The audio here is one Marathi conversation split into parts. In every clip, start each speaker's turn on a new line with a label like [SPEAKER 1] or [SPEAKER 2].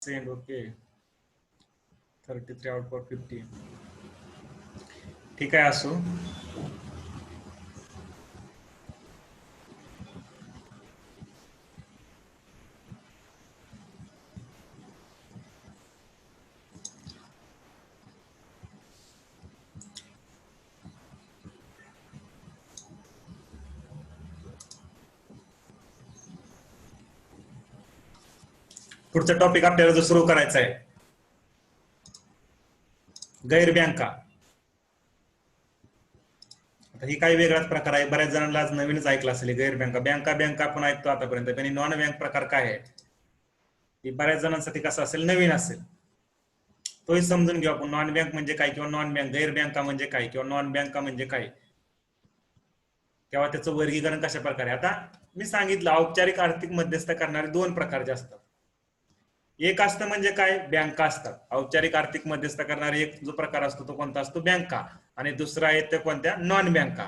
[SPEAKER 1] सेंड ओके 33 आउट ऑफ 50 ठीक आहे असो. पुढचा टॉपिक आपल्याला जो सुरू करायचा आहे गैर बँका. आता ही काही वेगळाच प्रकार आहे, बऱ्याच जणांना आज नवीनच ऐकलं असेल गैर बँका. बँका बँका आपण ऐकतो आतापर्यंत, पण नॉन बँक प्रकार काय आहे ही बऱ्याच जणांसाठी कसं असेल नवीन असेल, तोही समजून घेऊ आपण. नॉन बँक म्हणजे काय किंवा नॉन बँक गैर बँका म्हणजे काय किंवा नॉन बँका म्हणजे काय किंवा त्याचं वर्गीकरण कशा प्रकारे. आता मी सांगितलं औपचारिक आर्थिक मध्यस्थ करणारे दोन प्रकारचे असतात. एक असतं म्हणजे काय बँका असतात. औपचारिक आर्थिक मध्यस्थ करणारे एक जो प्रकार असतो तो कोणता असतो बँका, आणि दुसरा आहे ते कोणत्या नॉन बँका.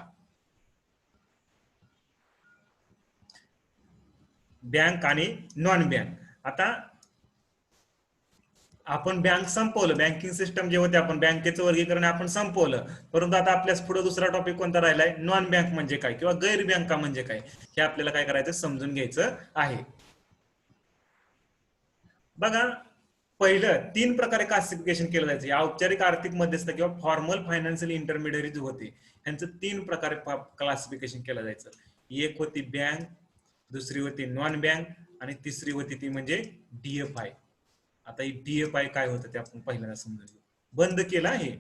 [SPEAKER 1] बँक आणि नॉन बँक. आता आपण बँक संपवलं, बँकिंग सिस्टम जे होते आपण बँकेचं वर्गीकरण आपण संपवलं, परंतु आता आपल्यास पुढे दुसरा टॉपिक कोणता राहिलाय नॉन बँक म्हणजे काय किंवा गैर बँका म्हणजे काय हे आपल्याला काय करायचं समजून घ्यायचं आहे. बघा पहिलं तीन प्रकारे क्लासिफिकेशन केलं जायचं. औपचारिक आर्थिक मध्यस्थ किंवा फॉर्मल फायनान्शियल इंटरमिडियरी जे होते यांचं तीन प्रकारे क्लासिफिकेशन केलं जायचं. एक होती बँक, दुसरी होती नॉन बँक आणि तिसरी होती ती म्हणजे डीएफआय. आता ही डीएफआय काय होतं ते आपण पहिल्यांदा समजून घेऊ. बंद केलं आहे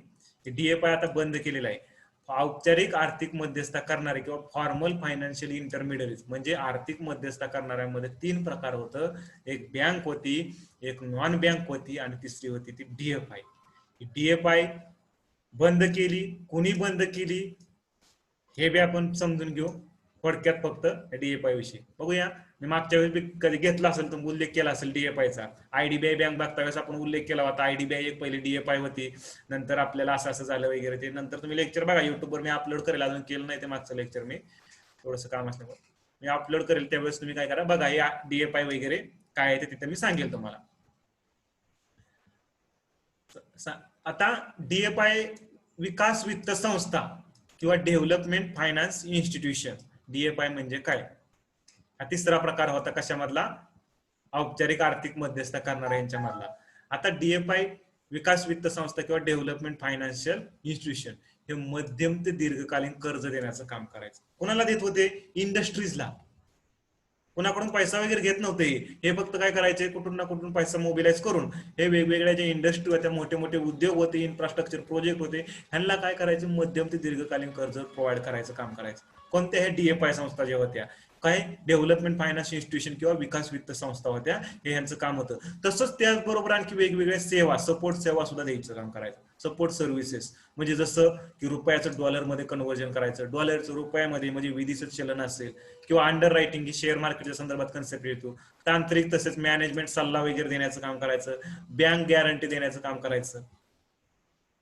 [SPEAKER 1] डीएफआय, आता बंद केलेलं आहे. औपचारिक आर्थिक मध्यस्थता करणारे किंवा फॉर्मल फायनान्शियल इंटरमिडियरीज म्हणजे आर्थिक मध्यस्थता करणाऱ्यांमध्ये तीन प्रकार होतं. एक बँक होती, एक नॉन बँक होती आणि तिसरी होती ती डीएफआय. डीएफआय बंद केली, कुणी बंद केली हे बी आपण समजून घेऊ थोडक्यात फक्त डीएफआय विषयी बघूया. मी मागच्या वेळेस कधी घेतला असेल तर उल्लेख केला असेल डीएफआयचा. आयडीबीआय बँक बघता वेळेस आपण उल्लेख केला होता. आयडीबीआय एक पहिली डीएफआय होती, नंतर आपल्याला असं असं झालं वगैरे. ते नंतर तुम्ही लेक्चर बघा युट्यूबवर, मी अपलोड करेल, अजून केलं नाही ते मागचं लेक्चर, मी थोडंसं काम असल्यामुळे मी अपलोड करेल. त्यावेळेस तुम्ही काय करा बघा हे डीएफआय वगैरे काय आहे ते तिथे मी सांगेल तुम्हाला. आता डीएफआय विकास वित्त संस्था किंवा डेव्हलपमेंट फायनान्स इन्स्टिट्यूशन, डीएफआय म्हणजे काय हा तिसरा प्रकार होता कशामधला औपचारिक आर्थिक मध्यस्थ करणाऱ्या यांच्या मधला. आता डीएफआय विकास वित्त संस्था किंवा डेव्हलपमेंट फायनान्शियल इन्स्टिट्यूशन हे मध्यम ते दीर्घकालीन कर्ज देण्याचं काम करायचं. कोणाला देत होते इंडस्ट्रीजला, कुणाकडून पैसा वगैरे घेत नव्हते. हे फक्त काय करायचे कुठून ना कुठून पैसा मोबिलाइज करून हे वेगवेगळ्या ज्या इंडस्ट्री होत्या, मोठे मोठे उद्योग होते, इन्फ्रास्ट्रक्चर प्रोजेक्ट होते, ह्यांना काय करायचे मध्यम ते दीर्घकालीन कर्ज प्रोव्हाइड करायचं काम करायचं. कोणत्या ह्या डीएफआय संस्था ज्या होत्या काय डेव्हलपमेंट फायनान्स इन्स्टिट्यूशन किंवा विकास वित्त संस्था होत्या, हे यांचं काम होतं. तसंच त्याचबरोबर आणखी वेगवेगळ्या सेवा, सपोर्ट सेवा सुद्धा द्यायचं काम करायचं. सपोर्ट सर्व्हिसेस म्हणजे जसं की रुपयाचं डॉलरमध्ये कन्व्हर्जन करायचं, डॉलरचं रुपयामध्ये म्हणजे विदेशी चलन असेल, किंवा अंडर रायटिंग की शेअर मार्केटच्या संदर्भात कन्सेप्ट येतो, तांत्रिक तसेच मॅनेजमेंट सल्ला वगैरे देण्याचं काम करायचं, बँक गॅरंटी देण्याचं काम करायचं.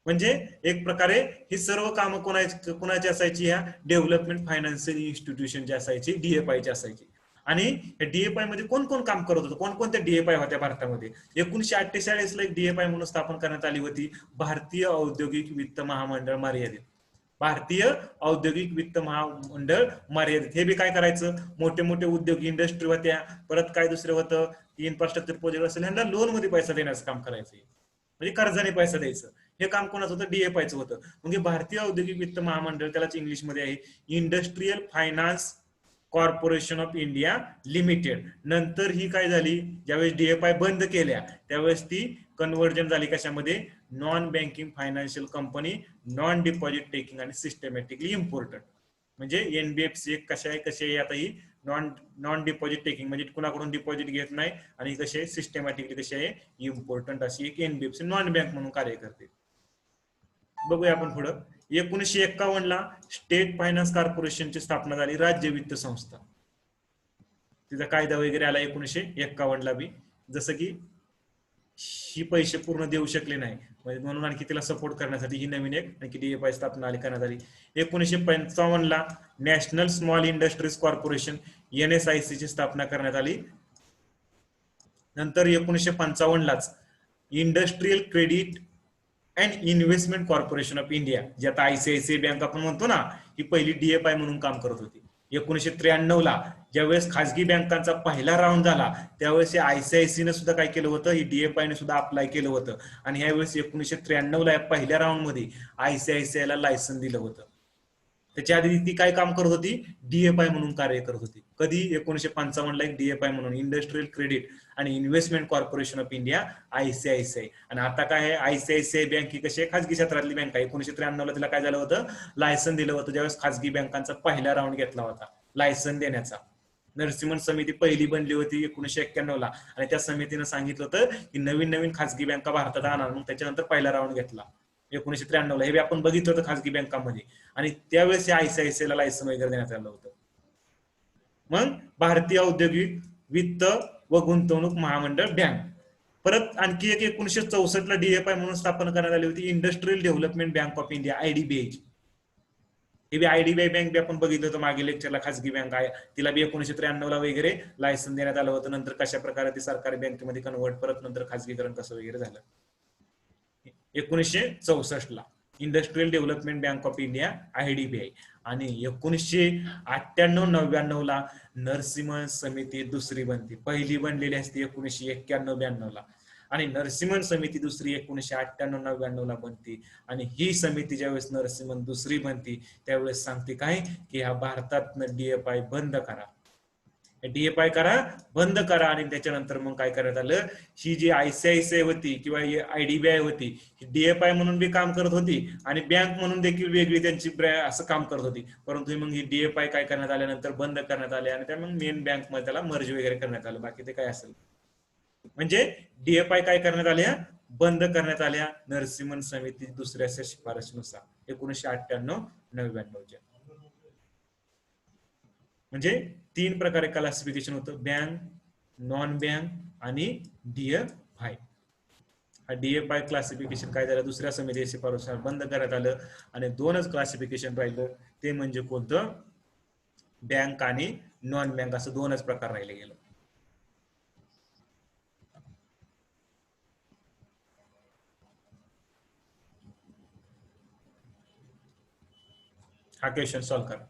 [SPEAKER 1] म्हणजे एक प्रकारे ही सर्व कामं कोणाची असायची, ह्या डेव्हलपमेंट फायनान्शियल इन्स्टिट्यूशनची असायची, डीएफआयची असायची. आणि डीएफआय मध्ये कोण कोण काम करत होतं, कोणकोणत्या डीएफआय होत्या भारतामध्ये. 1948 ला एक डीएफआय म्हणून स्थापन करण्यात आली होती, भारतीय औद्योगिक वित्त महामंडळ मर्यादित. भारतीय औद्योगिक वित्त महामंडळ मर्यादित हे बी काय करायचं, मोठे मोठे उद्योग इंडस्ट्री होत्या, परत काय दुसरं होतं इन्फ्रास्ट्रक्चर प्रोजेक्ट असेल ह्यांना लोन मध्ये पैसा देण्याचं काम करायचं, म्हणजे कर्जाने पैसा द्यायचं. हे काम कोणाचं होतं डीएफआयचं होतं. म्हणजे भारतीय औद्योगिक वित्त महामंडळ, त्यालाच इंग्लिशमध्ये आहे industrial finance corporation of India limited. नंतर ही काय झाली, ज्यावेळेस डीएफआय बंद केल्या त्यावेळेस ती कन्व्हर्जन झाली कशामध्ये, non banking financial company, non deposit taking आणि सिस्टमॅटिकली इम्पॉर्टंट. म्हणजे एनबीएफसी एक कशा आहे कशी आहे, आता ही नॉन डिपॉझिट टेकिंग म्हणजे कुणाकडून डिपॉझिट घेत नाही, आणि कशी आहे सिस्टमॅटिकली कशी आहे इम्पॉर्टंट, अशी एक एनबीएफसी नॉन बँक म्हणून कार्य करते. बघूया आपण पुढं. 1951 ला स्टेट फायनान्स कॉर्पोरेशनची स्थापना झाली, राज्य वित्त संस्था. तिचा कायदा वगैरे आला 1951 ला बी. जसं की ही पैसे पूर्ण देऊ शकले नाही म्हणून आणखी तिला सपोर्ट करण्यासाठी ही नवीन एक आणखी डीएफआय स्थापना करण्यात आली. 1955 ला नॅशनल स्मॉल इंडस्ट्रीज कॉर्पोरेशन एनएसआयसी ची स्थापना करण्यात आली. नंतर 1955 लाच industrial credit and investment corporation of India, जे आता आयसीआयसीआय बँक आपण म्हणतो ना, ही पहिली डीएफआय म्हणून काम करत होती. 1993 ला ज्यावेळेस खासगी बँकांचा पहिला राऊंड झाला त्यावेळेस आयसीआयसीने सुद्धा काय केलं होतं, ही डीएफआय ने सुद्धा अप्लाय केलं होतं. आणि यावेळेस 1993 ला पहिल्या राऊंड मध्ये आयसीआयसीआय ला लायसन दिलं होतं. त्याच्या आधी ती काय काम करत होती, डीएफआय म्हणून कार्य करत होती. कधी 1955 ला एक डीएफआय म्हणून इंडस्ट्रियल क्रेडिट आणि investment corporation of India, ICICI. आणि आता काय आहे, आयसीआयसीआय बँक ही कशी आहे, खासगी क्षेत्रातली बँक आहे. 1993 ला तिला काय झालं होतं, लायसन दिलं होतं, ज्यावेळेस खासगी बँकांचा पहिला राऊंड घेतला होता लायसन देण्याचा. नरसिंहन समिती पहिली बनली होती 1991 ला, आणि त्या समितीनं सांगितलं होतं की नवीन नवीन खासगी बँका भारतात आणा. मग त्याच्यानंतर पहिला राऊंड घेतला 1993 ला. हे आपण बघितलं होतं खासगी बँकांमध्ये. आणि त्यावेळेस आयसीआयसीआय ला लायसन वगैरे देण्यात आलं होतं. मग भारतीय औद्योगिक वित्त व गुंतवणूक महामंडळ बँक. परत आणखी एक 1964 ला डीएफआय म्हणून स्थापन करण्यात आली होती, industrial development bank of India, IDBI. हे बी आयडीबीआय बँक बी आपण बघितलं होतं मागे लेक्चरला, खासगी बँक आहे. तिला बी 1993 ला वगैरे लायसन देण्यात आलं होतं. नंतर कशा प्रकारे ती सरकारी बँकेमध्ये कन्वर्ट, परत नंतर खासगीकरण कसं वगैरे झालं. 1964 ला industrial development bank of India, IDBI. आणि 1998-99 ला नरसिंहन समिती दुसरी बनते. पहिली बनलेली असते 1991-92 ला, आणि नरसिंहन समिती दुसरी 1998-99 ला बनते. आणि ही समिती ज्यावेळेस नरसिंहन दुसरी बनती त्यावेळेस सांगते काय, की ह्या भारतात डीएफआय बंद करा, डीएफआय करा, बंद करा. आणि त्याच्यानंतर मग काय करण्यात आलं, ही जी आयसीआयसीआय होती किंवा आयडीबीआय होती, ही डीएफआय म्हणून बी काम करत होती आणि बँक म्हणून देखील वेगळी त्यांची असं काम करत होती. परंतु मग ही डीएफआय काय करण्यात आल्यानंतर बंद करण्यात आले, आणि त्या मग मेन बँक मध्ये त्याला मर्ज वगैरे करण्यात आलं. बाकी ते काय असेल, म्हणजे डीएफआय काय करण्यात आल्या, बंद करण्यात आल्या नरसिंहन समिती दुसऱ्या शिफारशीनुसार 1998-99च्या. म्हणजे 3 प्रकारे क्लासिफिकेशन होतं, बँक, नॉन बँक आणि डीएफआय. हा डीएफआय क्लासिफिकेशन काय झालं, दुसऱ्या समिती शिफारशीनुसार बंद करण्यात आलं. आणि 2च क्लासिफिकेशन राहिलं, ते म्हणजे कोणतं, बँक आणि नॉन बँक, असं 2च प्रकार राहिले गेलं. हा क्वेश्चन सॉल्व्ह करा.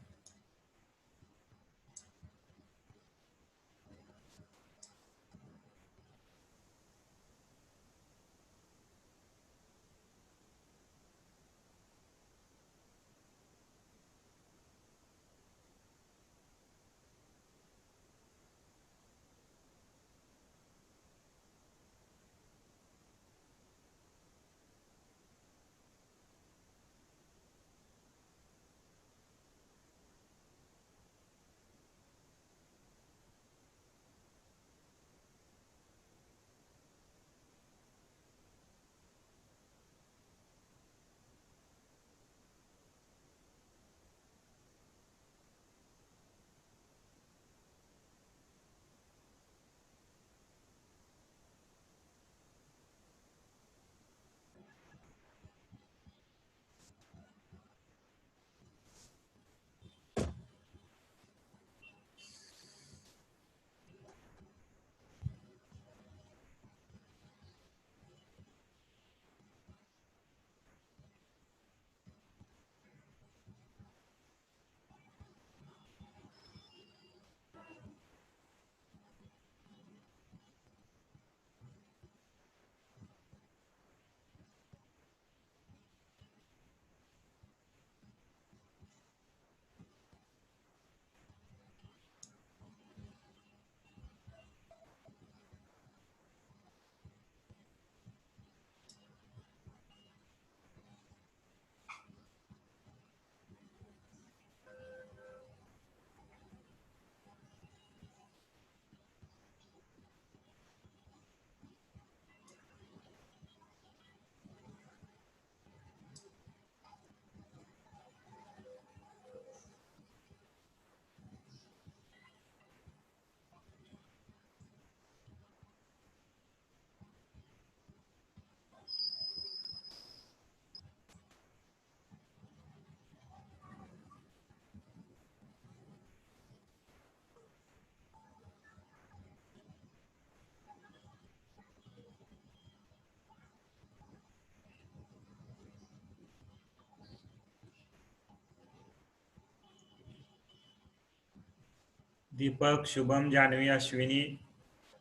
[SPEAKER 1] दीपक, शुभम, जान्हवी, अश्विनी,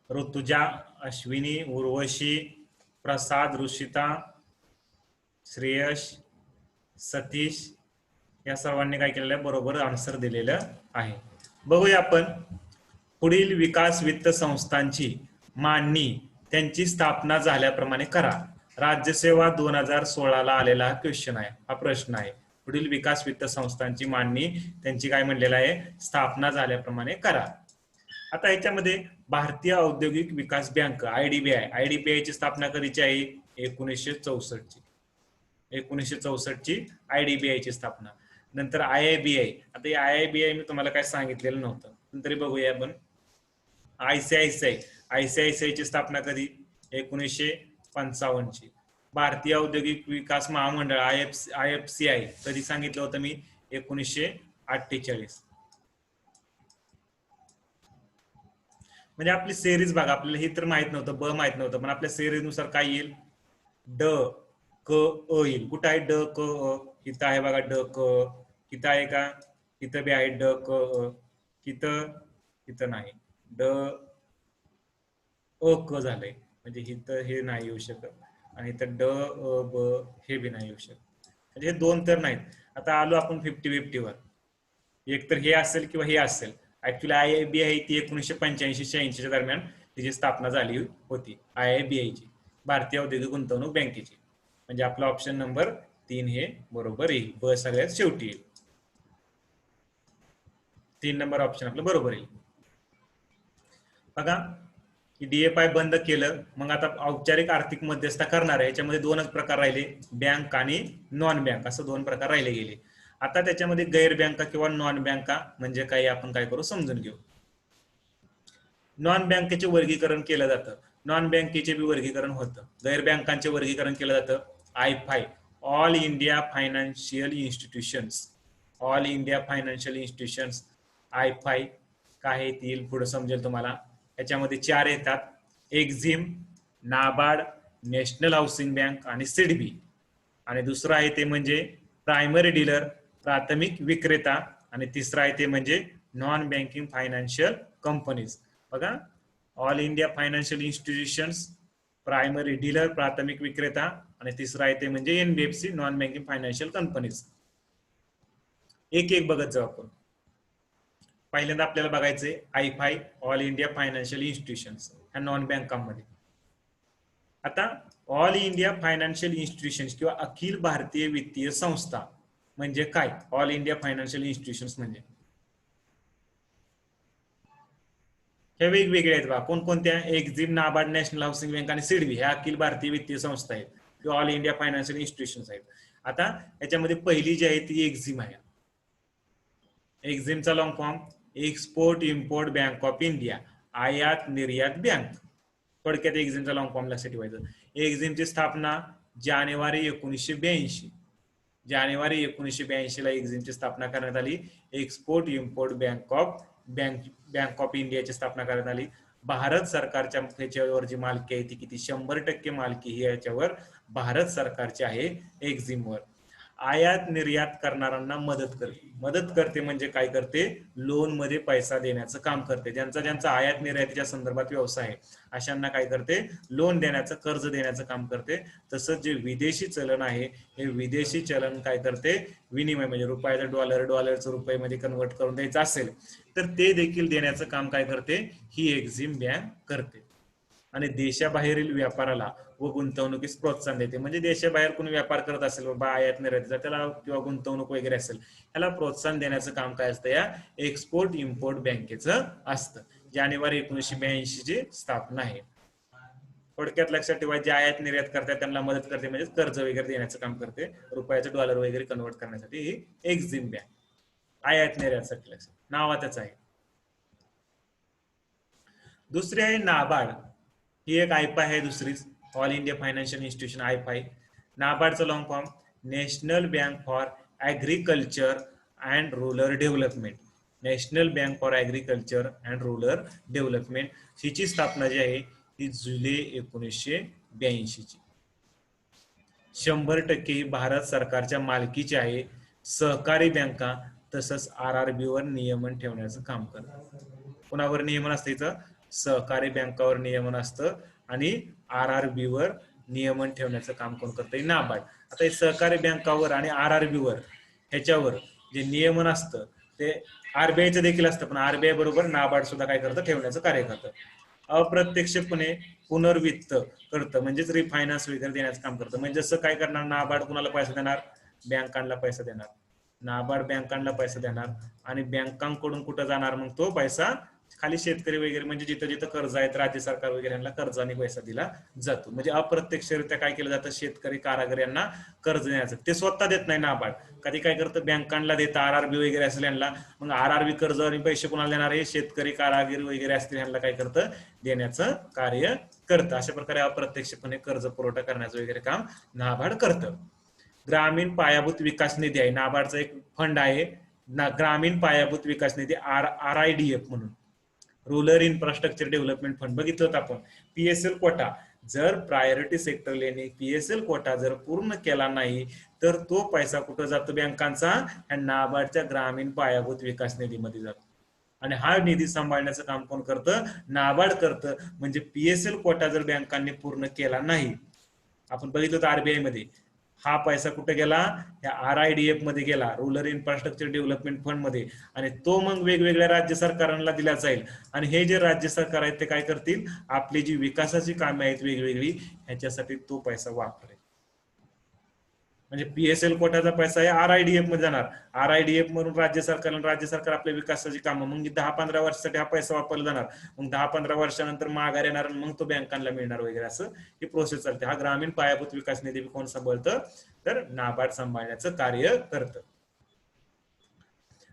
[SPEAKER 1] ऋतुजा, अश्विनी, उर्वशी, प्रसाद, ऋषिता, श्रेयश, सतीश या सर्वांनी काय केलेलं आहे, बरोबर आन्सर दिलेलं आहे. बघूया आपण पुढील विकास वित्त संस्थांची मांडणी त्यांची स्थापना झाल्याप्रमाणे करा. राज्यसेवा 2016 आलेला हा क्वेश्चन आहे, हा प्रश्न आहे. पुढील विकास वित्त संस्थांची मांडणी त्यांची काय म्हणलेलं आहे, स्थापना झाल्याप्रमाणे करा. आता याच्यामध्ये भारतीय औद्योगिक विकास बँक आयडीबीआय ची स्थापना कधीची आहे, 1964 ची. 1964 ची आयडीबीआय ची स्थापना. नंतर आयआयबीआय, आता आयआयबीआय मी तुम्हाला काय सांगितलेलं नव्हतं, तरी बघूया आपण. आयसीआयसीआय ची स्थापना कधी, 1955 ची. भारतीय औद्योगिक विकास महामंडळ आयएफसीआय कधी सांगितलं होतं मी, 1948. म्हणजे आपली सिरीज बघा, आपल्याला हे तर माहित नव्हतं, ब माहित नव्हतं, पण आपल्या सिरीज नुसार काय येईल, ड क अ येईल. कुठं आहे ड क अ, इथं आहे बघा ड क अ, इथं आहे का, इथं बी आहे ड क अ, इथं नाही, ड अ क झालंय, म्हणजे इथं हे नाही येऊ शकत, आणि इथं ड अ ब हे बी नाही येऊ शकत, म्हणजे हे दोन तर नाहीत. आता आलो आपण 50-50 वर, एक तर हे असेल किंवा हे असेल. ऍक्च्युली आयआयबीआय ती 1985-86 दरम्यान तिची स्थापना झाली होती, आयआयबीआय ची, भारतीय औद्योगिक गुंतवणूक बँकेची. म्हणजे आपला ऑप्शन नंबर 3 हे बरोबर येईल, ब सगळ्यात शेवटी येईल. 3 नंबर ऑप्शन आपलं बरोबर येईल. बघा, डीएफआय बंद केलं, मग आता औपचारिक आर्थिक मध्यस्थता करणार आहे, याच्यामध्ये दोनच प्रकार राहिले, बँक आणि नॉन बँक, असं दोन प्रकार राहिले गेले. आता त्याच्यामध्ये गैर बँका किंवा नॉन बँका म्हणजे काही आपण काय करू समजून घेऊ. नॉन बँकेचे वर्गीकरण केलं जातं, नॉन बँकेचे बी वर्गीकरण होतं. गैर बँकांचे वर्गीकरण केलं जातं AIFI, all India financial institutions. All India financial institutions, AIFI काय येतील पुढे समजेल तुम्हाला. याच्यामध्ये 4 येतात, EXIM, NABARD, national housing bank आणि सिडबी. आणि दुसरं आहे ते म्हणजे प्रायमरी डीलर, प्राथमिक विक्रेता. आणि तिसरं आहे ते म्हणजे नॉन बँकिंग फायनान्शियल कंपनीज. बघा, all India financial institutions, primary dealer, प्राथमिक विक्रेता, आणि तिसरं आहे ते म्हणजे NBFC, non banking financial companies. एक एक बघत जाऊ आपण. पहिल्यांदा आपल्याला बघायचंय आयफाय, ऑल इंडिया फायनान्शियल इन्स्टिट्यूशन्स, ह्या नॉन बँकांमध्ये. आता ऑल इंडिया फायनान्शियल इन्स्टिट्यूशन्स किंवा अखिल भारतीय वित्तीय संस्था म्हणजे काय, ऑल इंडिया फायनान्शियल इन्स्टिट्यूशन्स म्हणजे हे वेगवेगळे आहेत बा. कोणकोणत्या, Exim, NABARD, national housing bank आणि सिडबी ह्या अखिल भारतीय वित्तीय संस्था आहेत किंवा ऑल इंडिया फायनान्शियल इन्स्टिट्यूशन्स आहेत. आता याच्यामध्ये पहिली जी आहे ती एक्झिम आहे. एक्झिमचा long form export import bank of India, आयात निर्यात बँक. थोडक्यात एक्झिमचा लॉंग फॉर्म लक्षात ठेवायचं. एक्झिमची स्थापना जानेवारी 1982, जानेवारी 1982 ला एक्झिमची स्थापना करण्यात आली. एक्सपोर्ट इम्पोर्ट बँक ऑफ इंडियाची स्थापना करण्यात आली. भारत सरकारच्या त्याच्यावर जी मालकी आहे ती किती, 100% मालकी ही याच्यावर भारत सरकारची आहे एक्झिमवर. आयात निर्यात करणाऱ्यांना मदत करते म्हणजे काय करते, लोन मध्ये पैसा देण्याचं काम करते. ज्यांचा आयात निर्यातीच्या संदर्भात व्यवसाय आहे अशांना काय करते, लोन देण्याचं, कर्ज देण्याचं काम करते. तसंच जे विदेशी चलन आहे हे विदेशी चलन काय करते, विनिमय म्हणजे रुपयाचं डॉलर, डॉलरचं रुपयामध्ये कन्वर्ट करून द्यायचं असेल तर ते देखील देण्याचं काम काय करते, ही एक्झिम बँक करते. आणि देशाबाहेरील व्यापाराला व गुंतवणुकीस प्रोत्साहन देते. म्हणजे देशाबाहेर कोणी व्यापार करत असेल बाबा आयात निर्यातीचा, त्याला किंवा गुंतवणूक वगैरे असेल त्याला प्रोत्साहन देण्याचं काम काय असतं, या एक्सपोर्ट इम्पोर्ट बँकेचं असतं. जानेवारी 1982 ची स्थापना आहे. थोडक्यात लक्षात ठेवा, जे आयात निर्यात करतात त्यांना मदत करते, म्हणजे कर्ज वगैरे देण्याचं काम करते, रुपयाचं डॉलर वगैरे कन्वर्ट करण्यासाठी ही एक्झिम बँक. आयात निर्यातसाठी लक्षात, नावातच आहे. दुसरी आहे नाबार्ड, ही एक आयफाय आहे दुसरी, all India financial institution AIFI. नाबार्डचा long form national bank for agriculture and rural development, national bank for agriculture and rural development. हिची स्थापना जी आहे ती जुलै 1982 ची. 100% ही भारत सरकारच्या मालकीची आहे. सहकारी बँका तसंच आरआरबी वर नियमन ठेवण्याचं काम करतात. कोणावर नियमन असतं इथं? सहकारी बँकावर नियमन असतं आणि RRB वर नियमन ठेवण्याचं काम कोण करतंय? नाबार्ड. आता हे सहकारी बँकावर आणि RRB वर ह्याच्यावर जे नियमन असतं ते RBIचं देखील असतं, पण RBI बरोबर नाबार्ड सुद्धा काय करतं? ठेवण्याचं कार्य करतं. अप्रत्यक्षपणे पुनर्वित्त करतं, म्हणजेच रिफायनान्स वगैरे देण्याचं काम करतं. म्हणजे जसं काय करणार? नाबार्ड कुणाला पैसा देणार? बँकांना पैसा देणार. नाबार्ड बँकांना पैसा देणार आणि बँकांकडून कुठं जाणार मग तो पैसा? खाली शेतकरी वगैरे, म्हणजे जिथं जिथं कर्ज आहेत राज्य सरकार वगैरे यांना कर्जाने पैसा दिला जातो. म्हणजे अप्रत्यक्षरित्या काय केलं जातं? शेतकरी कारागीर यांना कर्ज देण्याचं. ते स्वतः देत नाही नाबार्ड, कधी काय करतं? बँकांना देतं. RRB वगैरे असेल यांना, मग RRB कर्ज आणि पैसे कोणाला देणार आहे? शेतकरी कारागीर वगैरे असतील यांना काय करतं? देण्याचं कार्य करतं. अशा प्रकारे अप्रत्यक्षपणे कर्ज पुरवठा करण्याचं वगैरे काम नाबार्ड करतं. ग्रामीण पायाभूत विकास निधी आहे, नाबार्डचा एक फंड आहे ग्रामीण पायाभूत विकास निधी, RIDF म्हणून, रुरल इन्फ्रास्ट्रक्चर डेव्हलपमेंट फंड. बघितलं होतं आपण. PSL कोटा, जर प्रायोरिटी सेक्टरने PSL कोटा जर पूर्ण केला नाही तर तो पैसा कुठं जातो? बँकांचा ह्या नाबार्डच्या ग्रामीण पायाभूत विकास निधीमध्ये जातो. आणि हा निधी सांभाळण्याचं काम कोण करतं? नाबार्ड करतं. म्हणजे PSL कोटा जर बँकांनी पूर्ण केला नाही, आपण बघितलं होतं RBI मध्ये, हा पैसा कुठे गेला? या RIDF मध्ये गेला, रुरल इन्फ्रास्ट्रक्चर डेव्हलपमेंट फंड मध्ये, आणि तो मग वेगवेगळ्या राज्य सरकारांना दिला जाईल. आणि हे जे राज्य सरकार आहेत ते काय करतील? आपली जी विकासाची कामे आहेत वेगवेगळी, ह्याच्यासाठी तो पैसा वापरेल. म्हणजे PSL कोट्याचा पैसा आहे RIDF मध्ये जाणार, RIDF म्हणून राज्य सरकार आपल्या विकासाची कामं, मग 10-15 वर्षासाठी हा पैसा वापरला जाणार. मग 10-15 वर्षानंतर माघार येणार, मग तो बँकांना मिळणार वगैरे, असं ही प्रोसेस चालते. हा ग्रामीण पायाभूत विकास निधी कोण सांभाळतं? तर नाबार्ड सांभाळण्याचं कार्य करतं.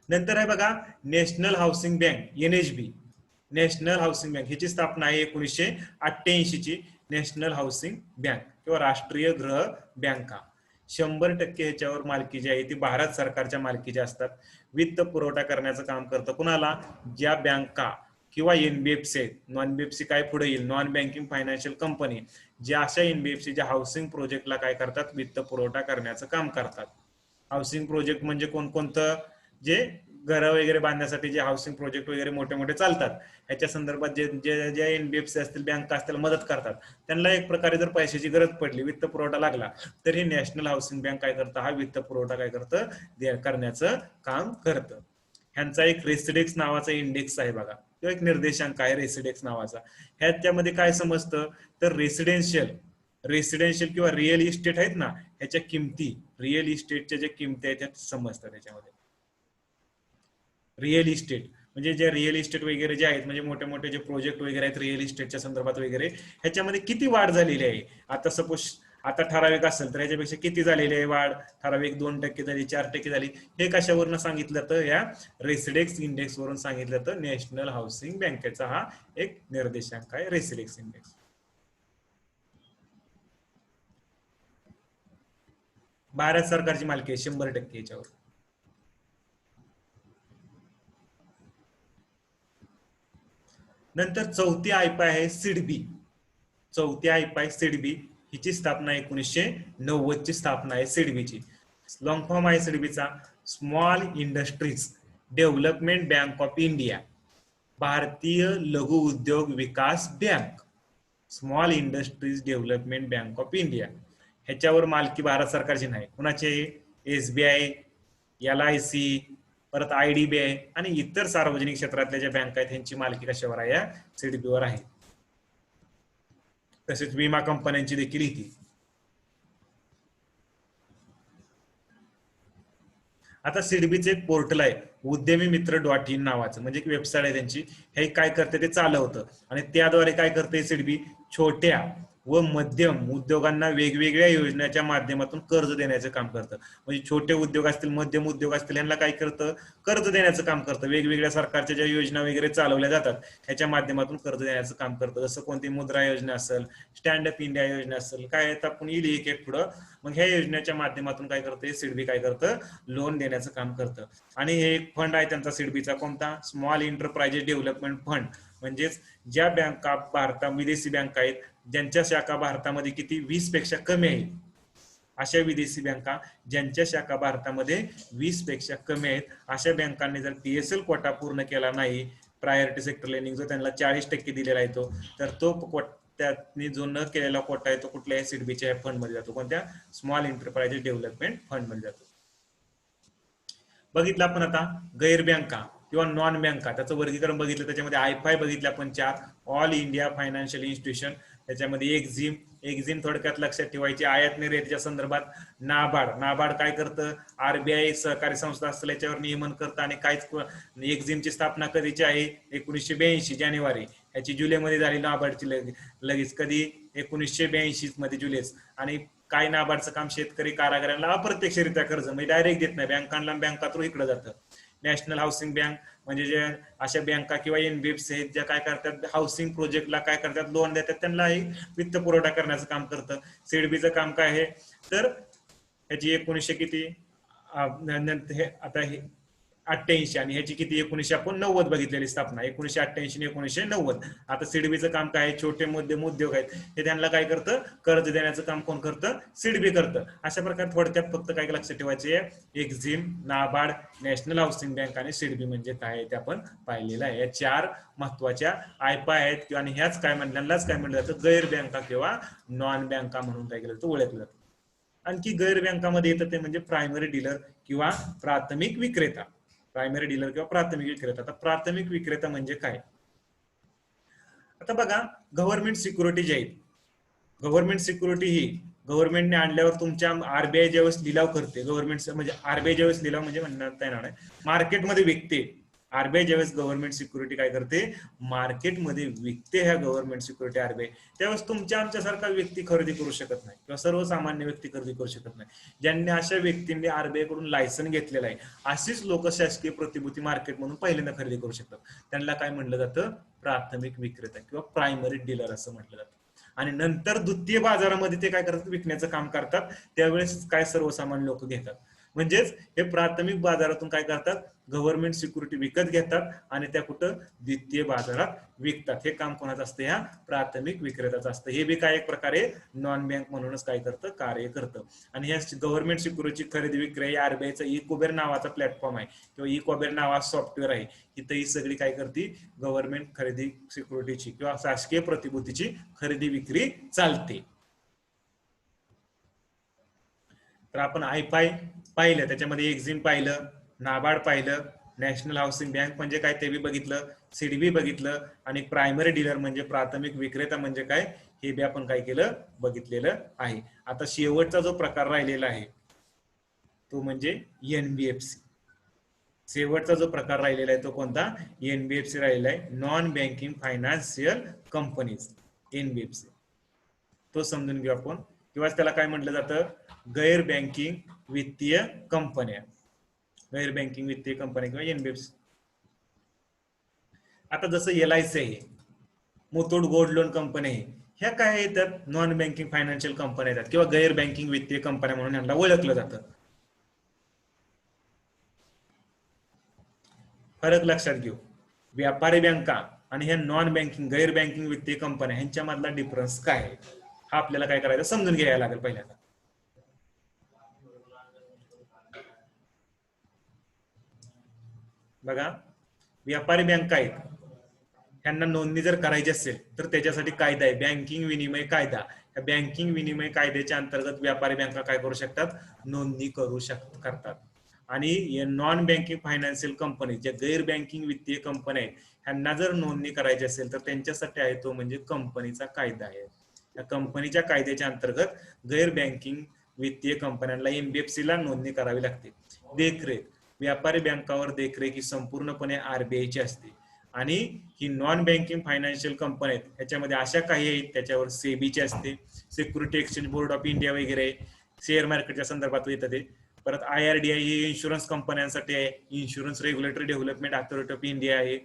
[SPEAKER 1] नंतर आहे बघा national housing bank, NHB, national housing bank. ह्याची स्थापना आहे 1988 ची. नॅशनल हाऊसिंग बँक किंवा राष्ट्रीय गृह बँका 100% ह्याच्यावर मालकी जी आहे ती भारत सरकारच्या मालकीच्या असतात. वित्त पुरवठा करण्याचं काम करतं कुणाला? ज्या बँका किंवा NBFC आहेत, नॉन BFC काय पुढे येईल, नॉन बँकिंग फायनान्शियल कंपनी, ज्या अशा NBFC ज्या हाऊसिंग प्रोजेक्टला काय करतात? वित्त पुरवठा करण्याचं काम करतात. हाऊसिंग प्रोजेक्ट म्हणजे कोणकोणतं? जे घरं वगैरे बांधण्यासाठी जे हाऊसिंग प्रोजेक्ट वगैरे मोठे मोठे चालतात, ह्याच्या संदर्भात जे NBFC असतील, बँका असतील, मदत करतात. त्यांना एक प्रकारे जर पैशाची गरज पडली, वित्त पुरवठा लागला, तर हे नॅशनल हाऊसिंग बँक काय करतं? हा वित्त पुरवठा काय करतं? करण्याचं काम करतं. ह्यांचा एक रेसिडेक्स नावाचा इंडेक्स आहे बघा, तो एक निर्देशांक आहे रेसिडेक्स नावाचा. ह्याच्यामध्ये काय समजतं? तर रेसिडेन्शियल किंवा रिअल इस्टेट आहेत ना, ह्याच्या किमती, रिअल इस्टेटच्या ज्या किमती आहेत त्या समजतात त्याच्यामध्ये. रिअल इस्टेट म्हणजे जे रिअल इस्टेट वगैरे जे आहेत, म्हणजे मोठे मोठे जे प्रोजेक्ट वगैरे आहेत रिअल इस्टेटच्या संदर्भात वगैरे, ह्याच्यामध्ये किती वाढ झालेली आहे. आता सपोज आता ठराविक असेल तर ह्याच्यापेक्षा किती झालेली आहे वाढ? ठराविक 2% झाली, 4% झाली. हे कशावरून सांगितलं? तर या रेसिडेक्स इंडेक्स वरून सांगितलं. तर नॅशनल हाऊसिंग बँकेचा हा एक निर्देशांक आहे, रेसिडेक्स इंडेक्स. भारत सरकारची मालकी आहे 100% याच्यावर. नंतर चौथी आयपा आहे सिडबी. चौथी आयपा आहे सिडबी. हिची स्थापना 1990 ची स्थापना आहे सिडबीची. लॉंग फॉर्म आहे सिडबीचा small industries development bank of India, भारतीय लघु उद्योग विकास बँक. Small industries development bank of India, ह्याच्यावर मालकी भारत सरकारची नाही. कुणाची? SBI, LIC, परत IDBI आणि इतर सार्वजनिक क्षेत्रातल्या ज्या बँका आहेत त्यांची मालकी कशावर आहे? या सिडबीवर आहे. तसेच विमा कंपन्यांची देखील इथे. आता सिडबीचे एक पोर्टल आहे उद्यमी मित्र .in नावाचं, म्हणजे एक वेबसाईट आहे त्यांची. हे काय करते? ते चालवतं आणि त्याद्वारे काय करते सिडबी? छोट्या व मध्यम उद्योगांना वेगवेगळ्या योजनेच्या माध्यमातून कर्ज देण्याचं काम करतं. म्हणजे छोटे उद्योग असतील, मध्यम उद्योग असतील, यांना काय करतं? कर्ज देण्याचं काम करतं. वेगवेगळ्या सरकारच्या ज्या योजना वगैरे चालवल्या जातात ह्याच्या माध्यमातून कर्ज देण्याचं काम करतं. जसं कोणती मुद्रा योजना असेल, स्टँड अप इंडिया योजना असेल, काय आपण येईल एक एक पुढं. मग ह्या योजनेच्या माध्यमातून काय करते सिडबी? काय करतं? लोन देण्याचं काम करतं. आणि हे एक फंड आहे त्यांचा सिडबीचा, कोणता? Small enterprises development fund. म्हणजेच ज्या बँका विदेशी बँका आहेत, ज्यांच्या शाखा भारतामध्ये किती 20 पेक्षा कमी आहेत, अशा विदेशी बँका ज्यांच्या शाखा भारतामध्ये 20 पेक्षा कमी आहेत, अशा बँकांनी जर PSL कोटा पूर्ण केला नाही, प्रायोरिटी सेक्टर लेंडिंग जो त्यांना 40% दिलेला आहे तो, तर तो त्यानी जो न केलेला कोटा आहे तो कुठल्याही सिडबीच्या फंड मध्ये जातो, कोणत्या स्मॉल एंटरप्राइजेस डेव्हलपमेंट फंड मध्ये जातो. बघितलं आपण आता गैर बँका किंवा नॉन बँका, त्याचं वर्गीकरण बघितलं. त्याच्यामध्ये आयफाय बघितलं आपण 4, ऑल इंडिया फायनान्शियल इन्स्टिट्यूशन. त्याच्यामध्ये एक्झिम थोडक्यात लक्षात ठेवायची, आयात निर्यातीच्या संदर्भात नाबार्ड काय करतं, आरबीआय सहकारी संस्था असतं याच्यावर नियमन करतं. आणि काहीच एक्झिमची स्थापना कधीची आहे, 1982 जानेवारी. याची जुलैमध्ये झाली नाबार्डची लगेच कधी 1982 मध्ये जुलैच. आणि काय नाबार्डचं काम, शेतकरी कारागिरांना अप्रत्यक्षरित्या कर्ज म्हणजे डायरेक्ट देत नाही, बँकांना बँका थ्रू इकडे जातं. नॅशनल हाऊसिंग बँक म्हणजे जे अशा बँका किंवा एनबीएफसी आहेत ज्या काय करतात, हाऊसिंग प्रोजेक्टला काय करतात, लोन देतात, त्यांना वित्त पुरवठा करण्याचं काम करतं. सिडबीचं काम काय आहे, तर ह्याची 1900 किती आता हे 88 आणि ह्याची किती 1990 बघितलेली स्थापना, 1988 आणि 1990. आता सिडबीचं काम काय आहे, छोटे मध्यम उद्योग आहेत हे त्यांना काय करतं, कर्ज देण्याचं काम कोण करतं, सिडबी करतं. अशा प्रकारे थोडक्यात फक्त काय लक्षात ठेवायचे, Exim, NABARD, national housing bank आणि सिडबी म्हणजे काय आहे ते आपण पाहिलेलं आहे. या 4 महत्वाच्या आयपा आहेत किंवा आणि ह्याच काय म्हटलं जातं, गैर बँका किंवा नॉन बँका म्हणून काय केलं जातं, ओळखलं जातं. आणखी गैर बँकामध्ये येतं ते म्हणजे प्रायमरी डीलर किंवा प्राथमिक विक्रेता. प्रायमरी डीलर किंवा प्राथमिक विक्रेता. आता प्राथमिक विक्रेता म्हणजे काय, आता बघा गव्हर्नमेंट सिक्युरिटी जी आहेत, गव्हर्नमेंट सिक्युरिटी ही गव्हर्नमेंटने आणल्यावर तुमच्या आरबीआय ज्यावेळेस लिलाव करते, गव्हर्नमेंट म्हणजे आरबीआय ज्यावेळेस लिलाव म्हणजे म्हणता येणार नाही, मार्केटमध्ये विकते. आरबीआय ज्यावेळेस गव्हर्नमेंट सिक्युरिटी काय करते, मार्केटमध्ये विकते ह्या गव्हर्नमेंट सिक्युरिटी आरबीआय, त्यावेळेस तुमच्या आमच्यासारखा व्यक्ती खरेदी करू शकत नाही किंवा सर्वसामान्य व्यक्ती खरेदी करू शकत नाही. ज्यांनी अशा व्यक्तींनी आरबीआय कडून लायसन घेतलेलं आहे अशीच लोक शासकीय प्रतिभूती मार्केट म्हणून पहिल्यांदा खरेदी करू शकतात. त्यांना काय म्हणलं जातं, प्राथमिक विक्रेता किंवा प्रायमरी डीलर असं म्हटलं जातं. आणि नंतर द्वितीय बाजारामध्ये ते काय करतात, विकण्याचं काम करतात. त्यावेळेस काय सर्वसामान्य लोक घेतात. म्हणजेच हे प्राथमिक बाजारातून काय करतात, गव्हर्नमेंट सिक्युरिटी विकत घेतात आणि त्या कुठं, द्वितीय बाजारात विकतात. हे काम कोणाचं असतं, ह्या प्राथमिक विक्रेत्याचं असतं. हे बी काय एक प्रकारे नॉन बँक म्हणूनच काय करतं, कार्य करतं. आणि ह्या गव्हर्नमेंट सिक्युरिटीची खरेदी विक्री आरबीआयचा ई कुबेर नावाचा प्लॅटफॉर्म आहे किंवा ई कुबेर नावाचं सॉफ्टवेअर आहे. इथं ही सगळी काय करते, गव्हर्नमेंट खरेदी सिक्युरिटीची किंवा शासकीय प्रतिभूतीची खरेदी विक्री चालते. तर आपण आयफाय पाहिलं, त्याच्यामध्ये एक्झिम पाहिलं, नाबार्ड पाहिलं, नॅशनल हाऊसिंग बँक म्हणजे काय ते बी बघितलं, सिडबी बघितलं, आणि प्रायमरी डीलर म्हणजे प्राथमिक विक्रेता म्हणजे काय हे बी आपण काय केलं, बघितलेलं आहे. आता शेवटचा जो प्रकार राहिलेला आहे तो म्हणजे एनबीएफसी. शेवटचा जो प्रकार राहिलेला आहे तो कोणता, एनबीएफसी राहिलेला आहे, non banking financial companies, NBFC. तो समजून घेऊ आपण, किंवा त्याला काय म्हटलं जातं, गैर बँकिंग वित्तीय कंपन्या, गैर बँकिंग वित्तीय कंपन्या किंवा एनबीएफसी. आता जसं एलआयसी आहे, मुथूट गोल्ड लोन कंपनी आहे, ह्या काय येतात, नॉन बँकिंग फायनान्शियल कंपन्या येतात किंवा गैर बँकिंग वित्तीय कंपन्या म्हणून यांना ओळखलं जातं. फरक लक्षात घेऊ, व्यापारी बँका आणि ह्या नॉन बँकिंग गैर बँकिंग वित्तीय कंपन्या ह्यांच्या मधला डिफरन्स काय आहे, हा आपल्याला काय करायचं, समजून घ्यायला लागेल पहिल्यांदा. बघा, व्यापारी बँका आहेत, ह्यांना नोंदणी जर करायची असेल तर त्याच्यासाठी कायदा आहे, बँकिंग विनिमय कायदा. या बँकिंग विनिमय कायद्याच्या अंतर्गत व्यापारी बँका काय करू शकतात, नोंदणी करतात. आणि नॉन बँकिंग फायनान्शियल कंपनी, ज्या गैर बँकिंग वित्तीय कंपन्या आहेत, ह्यांना जर नोंदणी करायची असेल तर त्यांच्यासाठी आहे तो म्हणजे कंपनीचा कायदा आहे. या कंपनीच्या कायद्याच्या अंतर्गत गैर बँकिंग वित्तीय कंपन्यांना एनबीएफसी ला नोंदणी करावी लागते. देखरेख, व्यापारी बँकावर देखरेख ही संपूर्णपणे आरबीआयची असते. आणि ही नॉन बँकिंग फायनान्शियल कंपनी आहेत, ह्याच्यामध्ये अशा काही आहेत त्याच्यावर सेबीची असते, security exchange board of India वगैरे, शेअर मार्केटच्या संदर्भात येतं ते. परत IRDAI ही इन्शुरन्स कंपन्यांसाठी आहे, insurance regulatory development authority of India आहे.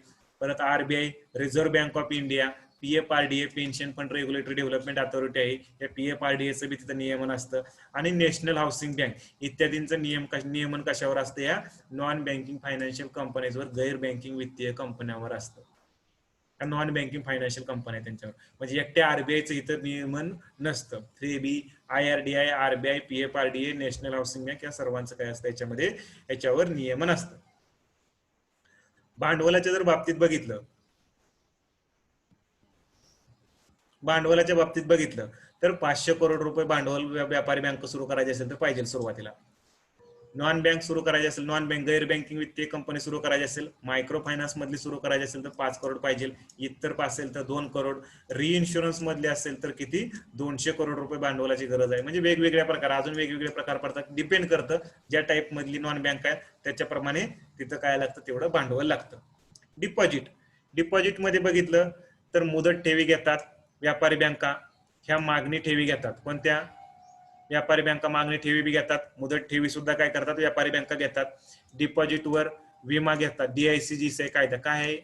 [SPEAKER 1] परत RBI, reserve bank of India, PFRDA pension fund regulatory development authority आहे, या PFRDAचं बी तिथं नियमन असतं. आणि नॅशनल हाऊसिंग बँक इत्यादींचं नियमन कशावर असतं, या नॉन बँकिंग फायनान्शियल कंपनीजवर, गैर बँकिंग वित्तीय कंपन्यांवर असतं. नॉन बँकिंग फायनान्शियल कंपन्या त्यांच्यावर, म्हणजे एकट्या आरबीआयचं इथं नियमन नसतं. SEBI, IRDAI, RBI, PFRDA, national housing bank या सर्वांचं काय असतं याच्यामध्ये, याच्यावर नियमन असतं. भांडवलाच्या जर बाबतीत बघितलं, भांडवलाच्या बाबतीत बघितलं तर 500 करोड रुपये भांडवल व्यापारी बँक सुरू करायची असेल तर पाहिजे सुरुवातीला. नॉन बँक सुरू करायची असेल, नॉन बँक गैर बँकिंग वित्तीय कंपनी सुरू करायची असेल, मायक्रो फायनान्स मधली सुरू करायची असेल तर 5 करोड पाहिजे, इतर असेल तर 2 करोड, री इन्शुरन्स मधली असेल तर किती 200 करोड रुपये भांडवलाची गरज आहे. म्हणजे वेगवेगळ्या प्रकार, अजून वेगवेगळे प्रकार पडतात, डिपेंड करतं ज्या टाईप मधली नॉन बँक आहे त्याच्याप्रमाणे तिथं काय लागतं तेवढं भांडवल लागतं. डिपॉझिट, डिपॉझिट मध्ये बघितलं तर मुदत ठेवी घेतात व्यापारी बँका, ह्या मागणी ठेवी घेतात. कोणत्या? व्यापारी बँका मागणी ठेवी बी घेतात, मुदत ठेवी सुद्धा काय करतात व्यापारी बँका घेतात. डिपॉझिटवर विमा घेतात. DICGC कायदा काय आहे?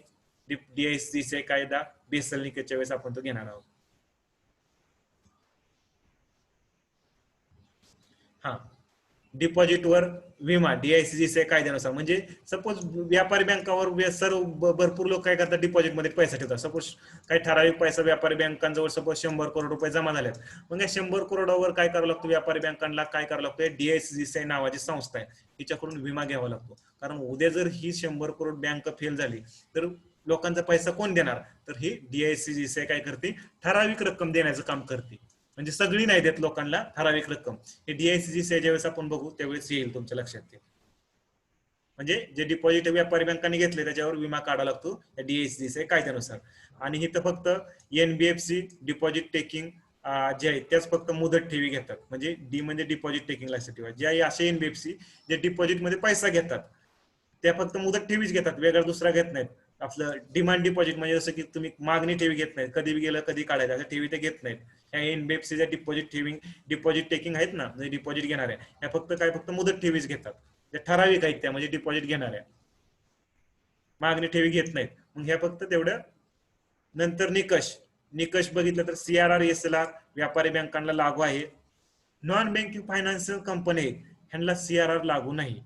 [SPEAKER 1] DICGC कायदा बेसल निकषच्या वेळेस आपण तो घेणार आहोत. हा, डिपॉझिटवर विमा DICGC कायद्यानुसार. म्हणजे सपोज व्यापारी बँकावर सर्व भरपूर लोक काय करतात डिपॉझिटमध्ये पैसा ठेवतात. सपोज काही ठराविक पैसा व्यापारी बँकांजवळ सपोज 100 करोड रुपये जमा झाल्यात, मग या 100 करोडावर काय करावं लागतं व्यापारी बँकांना, काय करावं लागतं DICGC नावाची संस्था आहे तिच्याकडून विमा घ्यावा लागतो. कारण उद्या जर ही 100 करोड बँक फेल झाली तर लोकांचा पैसा कोण देणार? तर ही DICGC काय करते, ठराविक रक्कम देण्याचं काम करते. म्हणजे सगळी नाही देत लोकांना, ठराविक रक्कम. हे DICGC ज्यावेळेस आपण बघू त्यावेळेस येईल तुमच्या लक्षात ते. म्हणजे जे डिपॉझिट व्यापारी बँकांनी घेतले त्याच्यावर विमा काढावा लागतो या DICGC कायद्यानुसार. आणि इथं फक्त NBFC डिपॉझिट टेकिंग जे आहेत त्याच फक्त मुदत ठेवी घेतात. म्हणजे डी म्हणजे डिपॉझिट टेकिंग लक्षात ठेवा. जे आहे असे NBFC जे डिपॉझिट मध्ये पैसा घेतात त्या फक्त मुदत ठेवीच घेतात, वेगळा दुसरा घेत नाहीत. आपलं डिमांड डिपॉझिट म्हणजे जसं की तुम्ही मागणी ठेवी घेत नाहीत, कधी गेलं कधी काढायचं असं ठेवी ते घेत नाहीत. ह्या NBFCच्या डिपॉझिट ठेवी, डिपॉझिट टेकिंग आहेत ना, म्हणजे डिपॉझिट घेणाऱ्या, ह्या फक्त काय फक्त मुदत ठेवीच घेतात. त्या ठराविक आहेत त्या, म्हणजे डिपॉझिट घेणाऱ्या मागणी ठेवी घेत नाहीत. मग ह्या फक्त तेवढ्या. नंतर निकष, निकष बघितलं तर CRR SLR व्यापारी बँकांना लागू आहे. नॉन बँकिंग फायनान्शियल कंपनी ह्यांना CRR लागू नाही.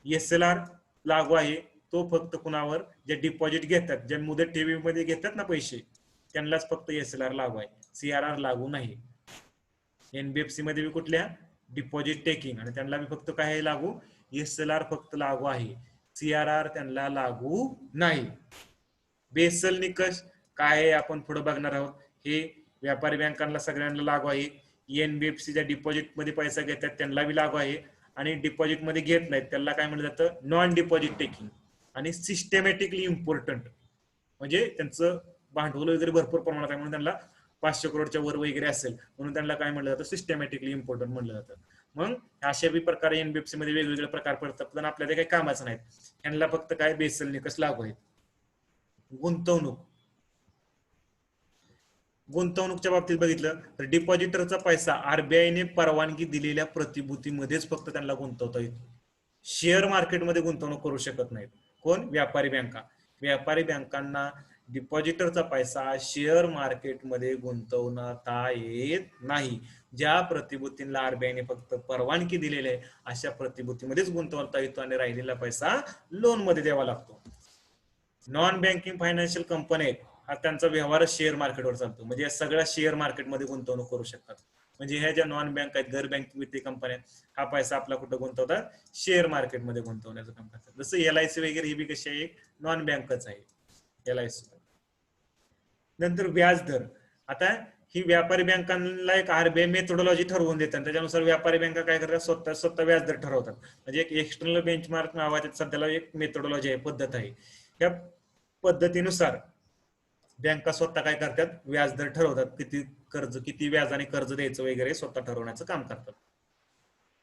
[SPEAKER 1] SLR लागू आहे तो फक्त कुणावर, जे डिपॉझिट घेतात, जे मुदत ठेवीमध्ये घेतात ना पैसे, त्यांनाच फक्त SLR लागू आहे, CRR लागू नाही. NBFC मध्ये कुठल्या डिपॉझिट टेकिंग आणि त्यांना बी फक्त काय लागू, SLR फक्त लागू आहे, CRR त्यांना लागू नाही. बेसल निकष काय आहे आपण पुढे बघणार आहोत. हे व्यापारी बँकांना सगळ्यांना लागू आहे. NBFC ज्या डिपॉझिट मध्ये पैसा घेतात त्यांना बी लागू आहे, आणि डिपॉझिट मध्ये घेत नाहीत त्याला काय म्हटलं जातं, नॉन डिपॉझिट टेकिंग. आणि सिस्टमॅटिकली इम्पॉर्टंट म्हणजे त्यांचं भांडवल वगैरे भरपूर प्रमाणात आहे म्हणून त्यांना 500 करोडच्या वर वगैरे असेल म्हणून त्यांना काय म्हटलं जातं, सिस्टमॅटिकली इम्पॉर्टंट म्हटलं जातं. मग अशा बी प्रकारे NBFC मध्ये वेगवेगळे प्रकार पडतात, पण आपल्याला काही कामाचं नाहीत. त्यांना फक्त काय बेसल निकष लागू आहेत. गुंतवणूक, गुंतवणूकच्या बाबतीत बघितलं तर डिपॉझिटरचा पैसा RBI ने परवानगी दिलेल्या प्रतिभूतीमध्येच फक्त त्यांना गुंतवता येतो. शेअर मार्केटमध्ये गुंतवणूक करू शकत नाहीत. कोण? व्यापारी बँका. व्यापारी बँकांना डिपॉझिटरचा पैसा शेअर मार्केटमध्ये गुंतवता येत नाही. ज्या प्रतिभूतींना RBI ने फक्त परवानगी दिलेली आहे अशा प्रतिभूतीमध्येच गुंतवता येतो आणि राहिलेला पैसा लोन मध्ये द्यावा लागतो. नॉन बँकिंग फायनान्शियल कंपनी आहेत, हा त्यांचा व्यवहार शेअर मार्केटवर चालतो. म्हणजे या सगळ्या शेअर मार्केटमध्ये गुंतवणूक करू शकतात. म्हणजे ह्या ज्या नॉन बँक आहेत, गैर बँकिंग वित्तीय कंपन्या आहेत, हा पैसा आपला कुठं गुंतवतात, शेअर मार्केटमध्ये गुंतवण्याचं काम करतात. जसं LIC वगैरे ही बी कशी आहे, नॉन बँकच आहे LIC. नंतर व्याजदर. आता ही व्यापारी बँकांना एक RBI मेथोडॉलॉजी ठरवून देतात, त्याच्यानुसार व्यापारी बँका काय करतात, स्वतः स्वतः व्याजदर ठरवतात. म्हणजे एक एक्सटर्नल बेंचमार्क नावाचे सध्याला एक मेथोडॉलॉजी आहे, पद्धत आहे. या पद्धतीनुसार बँका स्वतः काय करतात, व्याजदर ठरवतात, किती कर्ज, किती व्याजाने कर्ज द्यायचं वगैरे स्वतः ठरवण्याचं काम करतात.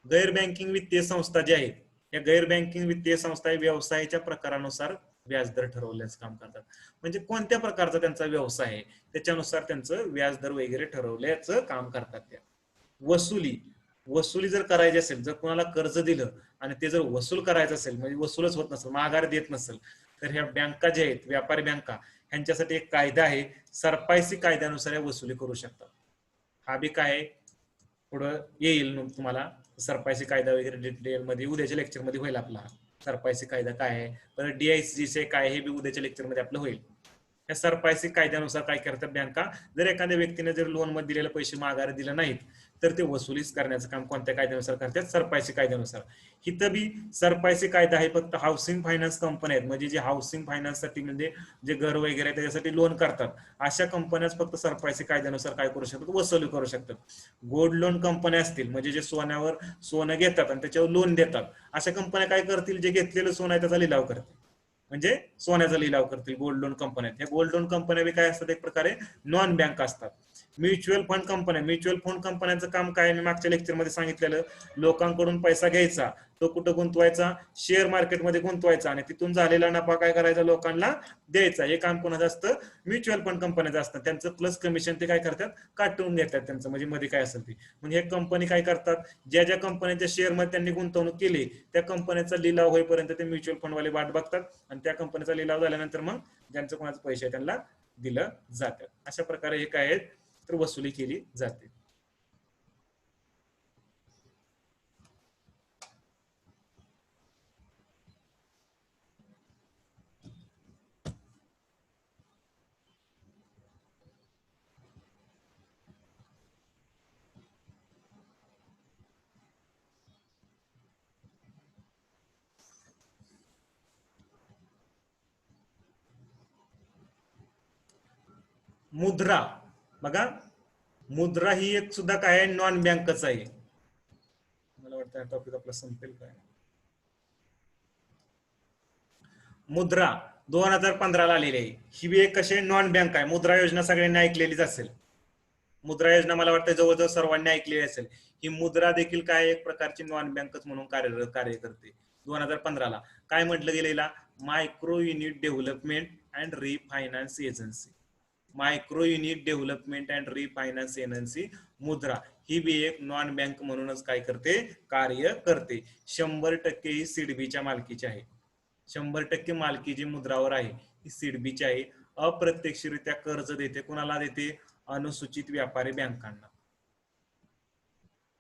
[SPEAKER 1] गैर बँकिंग वित्तीय संस्था ज्या आहेत, या गैर बँकिंग वित्तीय संस्था व्यवसायाच्या प्रकारानुसार व्याजदर ठरवल्याचं काम करतात. म्हणजे कोणत्या प्रकारचा त्यांचा व्यवसाय आहे त्याच्यानुसार त्यांचं व्याजदर वगैरे ठरवल्याचं काम करतात. त्या वसुली, वसुली जर करायची असेल, जर कोणाला कर्ज दिलं आणि ते जर वसूल करायचं असेल, म्हणजे वसूलच होत नसेल, माघार देत नसेल, तर ह्या बँका ज्या आहेत व्यापारी बँका, ह्यांच्यासाठी एक कायदा आहे, सरपायसी कायद्यानुसार वसुली करू शकतात. हा बी काय पुढं येईल तुम्हाला, सरपायसी कायदा वगैरे डिटेल मध्ये उद्याच्या लेक्चर मध्ये होईल आपला. सरपायसी कायदा काय आहे, परत DICGC काय हे बी उद्याच्या लेक्चर मध्ये आपलं होईल. या सरपायसी कायद्यानुसार काय करतात बँका, जर एखाद्या व्यक्तीने जर लोन मध्ये दिलेले पैसे माघारी दिले नाहीत तर ते वसुलीस करण्याचं काम कोणत्या कायद्यानुसार करतात? सरपायसी कायद्यानुसार. इथं बी सरपायसी कायदा आहे, फक्त हाऊसिंग फायनान्स कंपन्या आहेत, म्हणजे जे हाऊसिंग फायनान्स साठी म्हणजे जे घर वगैरे आहे त्याच्यासाठी लोन करतात अशा कंपन्याच फक्त सरपायसी कायद्यानुसार काय करू शकतात? वसुली करू शकतात. गोल्ड लोन कंपन्या असतील म्हणजे जे सोन्यावर सोनं घेतात आणि त्याच्यावर लोन देतात, अशा कंपन्या काय करतील? जे घेतलेलं सोनं आहे त्याचा लिलाव करतील, म्हणजे सोन्याचा लिलाव करतील गोल्ड लोन कंपन्या. ह्या गोल्ड लोन कंपन्या बी काय असतात? एक प्रकारे नॉन बँक असतात. म्युच्युअल फंड कंपन्या, म्युच्युअल फंड कंपन्यांचं काम काय? मी मागच्या लेक्चरमध्ये सांगितलेलं, लोकांकडून पैसा घ्यायचा, तो कुठं गुंतवायचा? शेअर मार्केटमध्ये गुंतवायचा आणि तिथून झालेला नफा काय करायचा? लोकांना द्यायचा. हे काम कोणाचं असतं? म्युच्युअल फंड कंपन्याचं असतं. त्यांचं प्लस कमिशन ते काय करतात? काटून घेतात त्यांचं, म्हणजे मध्ये काय असेल ते. मग हे कंपनी काय करतात? ज्या ज्या कंपन्यांच्या शेअरमध्ये त्यांनी गुंतवणूक केली त्या कंपन्याचा लिलाव होईपर्यंत ते म्युच्युअल फंडवाले वाट बघतात आणि त्या कंपनीचा लिलाव झाल्यानंतर मग ज्यांचं कोणाचे पैसे आहे त्यांना दिलं जातात. अशा प्रकारे हे काय आहेत? तर वसुली केली जाते. मुद्रा बघा, मुद्रा ही एक सुद्धा काय आहे? नॉन बँकच आहे. मला वाटतं टॉपिक आपला संपेल काय. मुद्रा 2015 आलेली आहे. ही बी एक कशी नॉन बँक आहे. मुद्रा योजना सगळ्यांनी ऐकलेलीच असेल. मुद्रा योजना मला वाटतं जवळजवळ सर्वांनी ऐकलेली असेल. ही मुद्रा देखील काय एक प्रकारची नॉन बँकच म्हणून कार्य करते. 2015ला काय म्हटलं गेलेला? Micro unit development and रिफायनान्स agency. Micro unit development and रिफायनान्स agency मुद्रा ही बी एक नॉन बँक म्हणूनच काय करते? कार्य करते. 100% ही सिडबीच्या मालकीची आहे. 100% मालकी जी मुद्रावर आहे ही सिडबीची आहे. अप्रत्यक्षरित्या कर्ज देते. कुणाला देते? अनुसूचित व्यापारी बँकांना.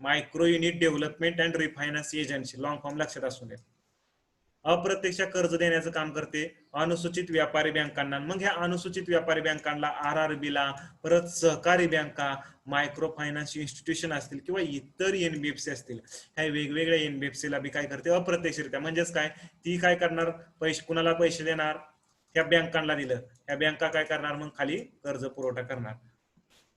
[SPEAKER 1] Micro unit development and रिफायनान्स agency, long form लक्षात असू द्या. अप्रत्यक्ष कर्ज देण्याचं काम करते अनुसूचित व्यापारी बँकांना. मग ह्या अनुसूचित व्यापारी बँकांना, RRB ला, परत सहकारी बँका, मायक्रो फायनान्स इन्स्टिट्यूशन असतील किंवा इतर NBFC असतील, ह्या वेगवेगळ्या NBFC ला बी काय करते? अप्रत्यक्षरित्या. म्हणजेच काय? ती काय करणार? पैसे कुणाला पैसे देणार? ह्या बँकांना दिलं, ह्या बँका काय करणार? मग खाली कर्ज पुरवठा करणार.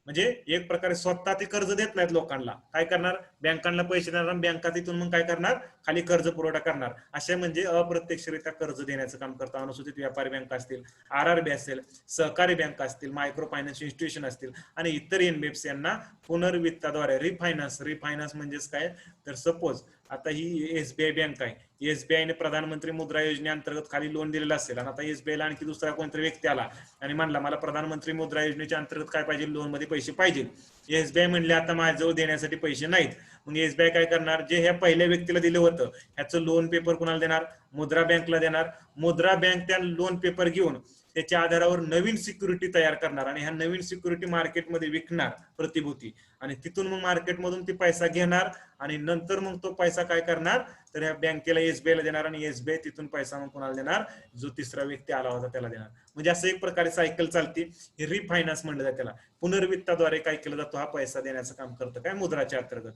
[SPEAKER 1] म्हणजे एक प्रकारे स्वतः ते कर्ज देत नाहीत लोकांना, काय करणार? बँकांना पैसे देणार, बँका तिथून मग काय करणार? खाली कर्ज पुरवठा करणार. असे म्हणजे अप्रत्यक्षरित्या कर्ज देण्याचं काम करतात. अनुसूचित व्यापारी बँका असतील, RRB असेल, सहकारी बँका असतील, मायक्रो फायनान्स इन्स्टिट्यूशन असतील आणि इतर NBFC यांना पुनर्वित्ताद्वारे रिफायनान्स म्हणजेच काय? तर सपोज आता ही SBI बँक आहे. SBI ने प्रधानमंत्री मुद्रा योजनेअंतर्गत खाली लोन दिलेलं असेल आणि आता SBI ला आणखी दुसरा कोणतरी व्यक्ती आला आणि म्हणला मला प्रधानमंत्री मुद्रा योजनेच्या अंतर्गत काय पाहिजे? लोन मध्ये पैसे पाहिजे. SBI म्हणले आता माझ्याजवळ देण्यासाठी पैसे नाहीत. मग SBI काय करणार? जे ह्या पहिल्या व्यक्तीला दिलं होतं ह्याचं लोन पेपर कुणाला देणार? मुद्रा बँकला देणार. मुद्रा बँक त्या लोन पेपर घेऊन त्याच्या आधारावर नवीन सिक्युरिटी तयार करणार आणि ह्या नवीन सिक्युरिटी मार्केटमध्ये विकणार प्रतिभूती आणि तिथून मग मार्केटमधून ती पैसा घेणार आणि नंतर मग तो पैसा काय करणार? तर ह्या बँकेला SBI ला देणार आणि SBI तिथून पैसा मग कोणाला देणार? जो तिसरा व्यक्ती आला होता त्याला देणार. म्हणजे असं एक प्रकारे सायकल चालते. हे रिफायनान्स म्हणलं जातं त्याला. पुनर्वित्ताद्वारे काय केलं जातो? हा पैसा देण्याचं काम करतं काय? मुद्राच्या अंतर्गत.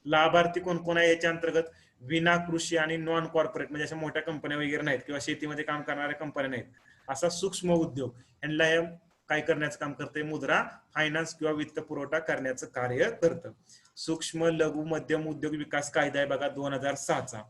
[SPEAKER 1] लाभार्थी कोण कोण आहे याच्या अंतर्गत? विना कृषी आणि नॉन कॉर्पोरेट, म्हणजे अशा मोठ्या कंपन्या वगैरे नाहीत किंवा शेतीमध्ये काम करणाऱ्या कंपन्या नाहीत, असा सूक्ष्म उद्योग यांना हे काय करण्याचं काम करते? मुद्रा फायनान्स किंवा वित्त पुरवठा करण्याचं कार्य करतं. सूक्ष्म लघु मध्यम उद्योग विकास कायदा आहे बघा 2006चा.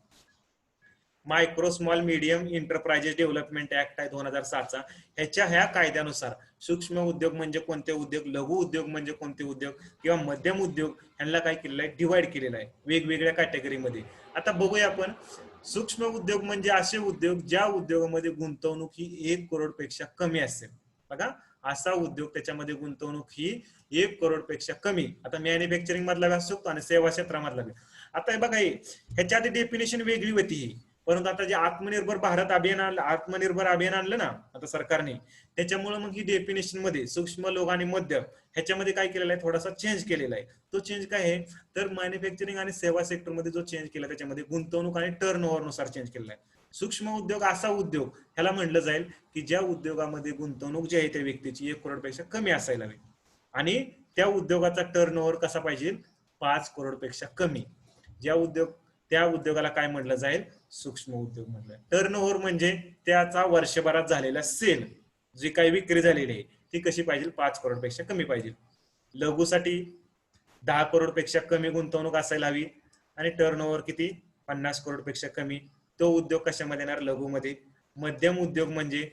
[SPEAKER 1] Micro small medium enterprises development act आहे 2006चा. ह्या कायद्यानुसार सूक्ष्म उद्योग म्हणजे कोणते उद्योग, लघु उद्योग म्हणजे कोणते उद्योग किंवा मध्यम उद्योग यांना काय केलेलं आहे? डिवाइड केलेलं आहे वेगवेगळ्या कॅटेगरीमध्ये. आता बघूया आपण. सूक्ष्म उद्योग म्हणजे असे उद्योग ज्या उद्योगामध्ये गुंतवणूक ही 1 करोड पेक्षा कमी असेल. बघा, असा उद्योग त्याच्यामध्ये गुंतवणूक ही 1 करोड पेक्षा कमी. आता मॅन्युफॅक्चरिंग मधला असू शकतो आणि सेवा क्षेत्रामधला. आता हे बघा, ह्याच्या आधी डेफिनेशन वेगळी होती ही, परंतु आता जे आत्मनिर्भर भारत अभियान आणलं ना आता सरकारने, त्याच्यामुळे मग ही डेफिनेशन मध्ये सूक्ष्म लघु आणि मध्यम ह्याच्यामध्ये काय केलेलं आहे? थोडासा चेंज केलेला आहे. तो चेंज काय आहे? तर मॅन्युफॅक्चरिंग आणि सेवा सेक्टरमध्ये जो चेंज केला त्याच्यामध्ये गुंतवणूक आणि टर्नओव्हर नुसार चेंज केलेला आहे. सूक्ष्म उद्योग असा उद्योग ह्याला म्हणलं जाईल की ज्या उद्योगामध्ये गुंतवणूक जी आहे त्या व्यक्तीची 1 करोड पेक्षा कमी असायला हवी आणि त्या उद्योगाचा टर्नओव्हर कसा पाहिजे? 5 करोडपेक्षा कमी ज्या उद्योग त्या उद्योगाला काय म्हटलं जाईल, सूक्ष्म उद्योग म्हटलं. टर्नओव्हर म्हणजे त्याचा वर्षभरात झालेला सेल, जी काही विक्री झालेली आहे ती कशी पाहिजे, 5 करोडपेक्षा कमी पाहिजे. लघुसाठी 10 करोडपेक्षा कमी गुंतवणूक असायला हवी आणि टर्नओव्हर किती, 50 करोडपेक्षा कमी. तो उद्योग कशामध्ये येणार, लघुमध्ये. मध्यम उद्योग म्हणजे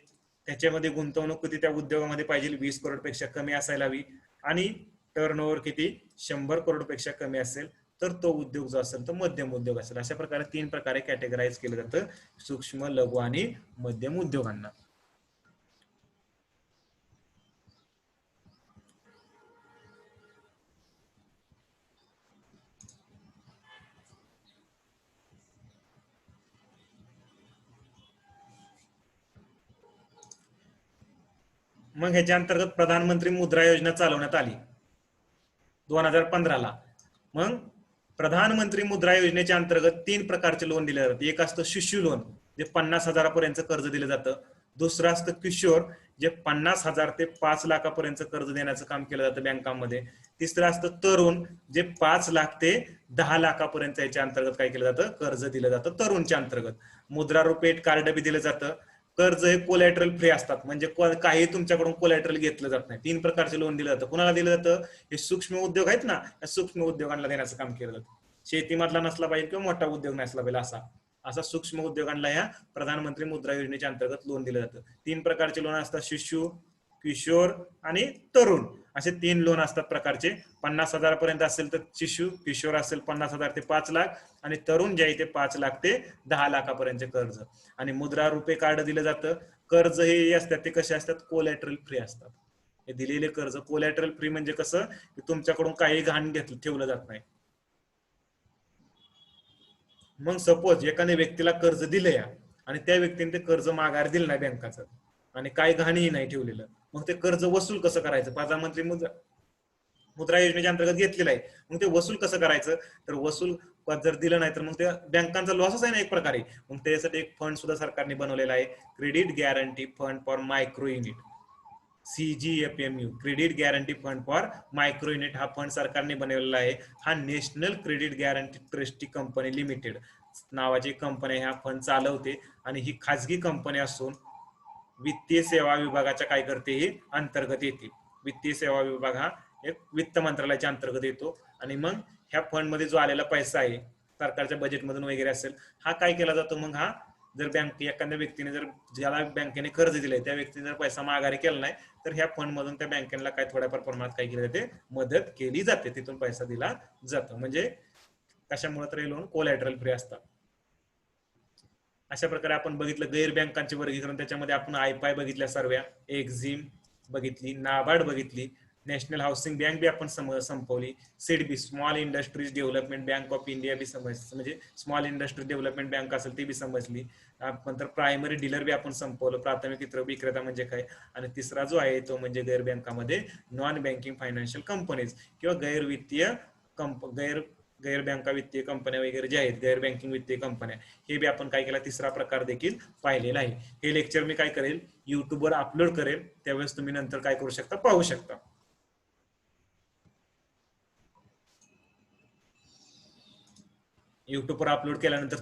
[SPEAKER 1] त्याच्यामध्ये गुंतवणूक किती त्या उद्योगामध्ये पाहिजे, 20 करोडपेक्षा कमी असायला हवी आणि टर्नओव्हर किती, 100 करोडपेक्षा कमी असेल तर तो उद्योग जो असेल तो मध्यम उद्योग असेल. अशा प्रकारे 3 प्रकारे कॅटेगराईज केलं जातं सूक्ष्म, लघु आणि मध्यम उद्योगांना. मग ह्याच्या अंतर्गत प्रधानमंत्री मुद्रा योजना चालवण्यात आली 2015ला. मग प्रधानमंत्री मुद्रा योजनेच्या अंतर्गत 3 प्रकारचे लोन दिले जातात. एक असतं शिशु लोन, जे 50,000पर्यंत कर्ज दिलं जातं. दुसरं असतं किशोर, जे 50,000 ते 5 लाखापर्यंत कर्ज देण्याचं काम केलं जातं बँकांमध्ये. तिसरं असतं तरुण, जे 5 लाख ते 10 लाखापर्यंत याच्या अंतर्गत काय केलं जातं, कर्ज दिलं जातं तरुणच्या अंतर्गत. मुद्रा रुपे कार्ड बी दिलं जातं. कर्ज हे कोलॅटरल फ्री असतात, म्हणजे काही तुमच्याकडून कोलॅटरल घेतलं जात नाही. 3 प्रकारचे लोन दिलं जातं. कुणाला दिलं जातं, हे सूक्ष्म उद्योग आहेत ना, या सूक्ष्म उद्योगांना देण्याचं काम केलं जातं. शेतीमधला नसला पाहिजे किंवा मोठा उद्योग नसला पाहिजे असा असा सूक्ष्म उद्योगांना या प्रधानमंत्री मुद्रा योजनेच्या अंतर्गत लोन दिलं जातं. 3 प्रकारचे लोन असतात, शिशु, किशोर आणि तरुण, असे 3 लोन असतात प्रकारचे. 50,000पर्यंत असेल तर शिशु, किशोर असेल 50,000 ते 5 लाख आणि तरुण जे आहे ते 5 लाख ते 10 लाखापर्यंत कर्ज. आणि मुद्रा रुपे कार्ड दिलं जातं. कर्ज हे असतात ते कसे असतात, कोलॅटरल फ्री असतात. हे दिलेले कर्ज कोलॅटरल फ्री म्हणजे कसं, की तुमच्याकडून काही गहाण ठेवलं जात नाही. मग सपोज एखाद्या व्यक्तीला कर्ज दिलंय आणि त्या व्यक्तीने ते कर्ज माघार दिलं नाही बँकाचं आणि काही गहाणही नाही ठेवलेलं, मग ते कर्ज वसूल कसं करायचं, प्रधानमंत्री मुद्रा योजनेच्या अंतर्गत घेतलेलं आहे. मग ते वसूल कसं करायचं, तर वसूल जर दिलं नाही तर मग त्या बँकांचा लॉसच आहे ना एक प्रकारे. मग त्यासाठी एक फंड सुद्धा सरकारने बनवलेला आहे, credit guarantee fund for micro unit, CGFMU, credit guarantee fund for micro unit. हा फंड सरकारने बनवलेला आहे. हा national credit guarantee trustee company limited नावाची कंपनी हा फंड चालवते आणि ही खाजगी कंपनी असून वित्तीय सेवा विभागाच्या काय करते, ही अंतर्गत येते. वित्तीय सेवा विभाग हा एक वित्त मंत्रालयाच्या अंतर्गत येतो. आणि मग ह्या फंड मध्ये जो आलेला पैसा आहे सरकारच्या बजेटमधून वगैरे असेल, हा काय केला जातो, मग हा जर बँक एखाद्या व्यक्तीने जर ज्याला बँकेने कर्ज दिलंय त्या व्यक्तीने जर पैसा माघारी केला नाही तर ह्या फंड मधून त्या बँकेला काय थोड्याफार प्रमाणात काय केली जाते, मदत केली जाते, तिथून पैसा दिला जातो. म्हणजे कशामुळे तर हे लोन कोलॅटरल फ्री असतात. अशा प्रकारे आपण बघितलं गैर बँकांचे वर्गीकरण. त्याच्यामध्ये आपण आयपाय बघितल्या सर्व, एक्झिम बघितली, नाबार्ड बघितली, नॅशनल हाऊसिंग बँक बी आपण संपवली, SIDBI small industries development bank of India बी समजली, म्हणजे स्मॉल इंडस्ट्री डेव्हलपमेंट बँक असेल ती बी समजली. नंतर प्रायमरी डीलर बी आपण संपवलं, प्राथमिक विक्रेता म्हणजे काय. आणि तिसरा जो आहे तो म्हणजे गैर बँकामध्ये नॉन बँकिंग फायनान्शियल कंपनीज किंवा गैर वित्तीय गैर बँका वित्तीय कंपन्या वगैरे जे आहेत, गैर बँकिंग वित्तीय कंपन्या, हे बी आपण काय केला, तिसरा प्रकार देखील पाहिलेला आहे. हे लेक्चर मी काय करेल, युट्यूबवर अपलोड करेल, त्यावेळेस तुम्ही नंतर काय करू शकता, पाहू शकता. युट्यूबवर अपलोड केल्यानंतर